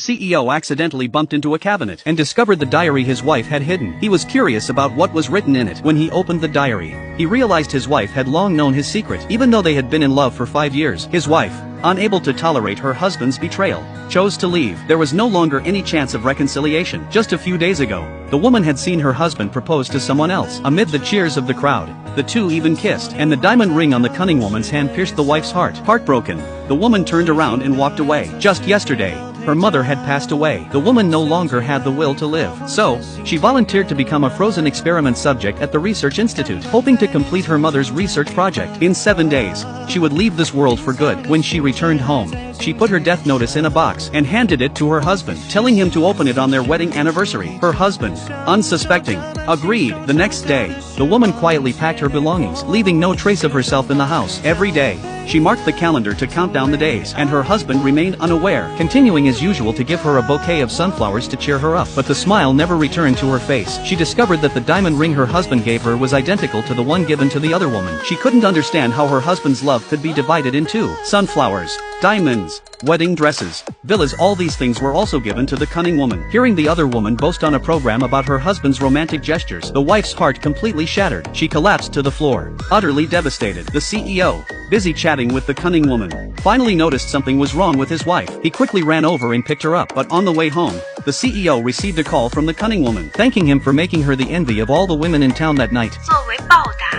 CEO accidentally bumped into a cabinet and discovered the diary his wife had hidden. He was curious about what was written in it. When he opened the diary, he realized his wife had long known his secret, even though they had been in love for 5 years. His wife, unable to tolerate her husband's betrayal, chose to leave. There was no longer any chance of reconciliation. Just a few days ago, the woman had seen her husband propose to someone else. Amid the cheers of the crowd, the two even kissed, and the diamond ring on the cunning woman's hand pierced the wife's heart. Heartbroken, the woman turned around and walked away. Just yesterday, her mother had passed away. The woman no longer had the will to live. So, she volunteered to become a frozen experiment subject at the Research Institute, hoping to complete her mother's research project. In 7 days, she would leave this world for good. When she returned home, she put her death notice in a box and handed it to her husband, telling him to open it on their wedding anniversary. Her husband, unsuspecting, agreed. The next day, the woman quietly packed her belongings, leaving no trace of herself in the house. Every day, she marked the calendar to count down the days, and her husband remained unaware, continuing as usual to give her a bouquet of sunflowers to cheer her up. But the smile never returned to her face. She discovered that the diamond ring her husband gave her was identical to the one given to the other woman. She couldn't understand how her husband's love could be divided in two. Sunflowers, diamonds, wedding dresses, villas, all these things were also given to the cunning woman. Hearing the other woman boast on a program about her husband's romantic gestures, the wife's heart completely shattered. She collapsed to the floor, utterly devastated. The CEO, busy chatting with the cunning woman, finally noticed something was wrong with his wife. He quickly ran over and picked her up, but on the way home, the CEO received a call from the cunning woman, thanking him for making her the envy of all the women in town that night. 作为报答，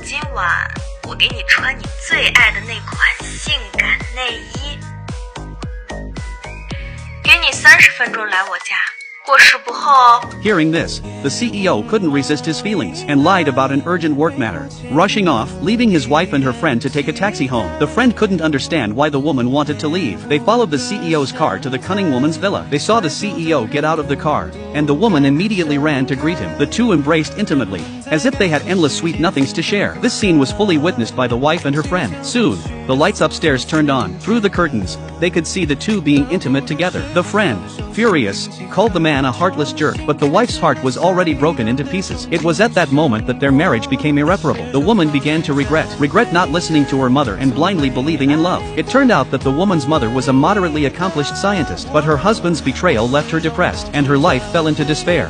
今晚我给你穿你最爱的那款性感内衣。给你30分钟来我家，过时不候哦。 Hearing this, the CEO couldn't resist his feelings and lied about an urgent work matter, rushing off, leaving his wife and her friend to take a taxi home. The friend couldn't understand why the woman wanted to leave. They followed the CEO's car to the cunning woman's villa. They saw the CEO get out of the car, and the woman immediately ran to greet him. The two embraced intimately, as if they had endless sweet nothings to share. This scene was fully witnessed by the wife and her friend. Soon, the lights upstairs turned on. Through the curtains, they could see the two being intimate together. The friend, furious, called the man a heartless jerk, but the wife's heart was already broken into pieces. It was at that moment that their marriage became irreparable. The woman began to regret not listening to her mother and blindly believing in love. It turned out that the woman's mother was a moderately accomplished scientist, but her husband's betrayal left her depressed, and her life fell into despair.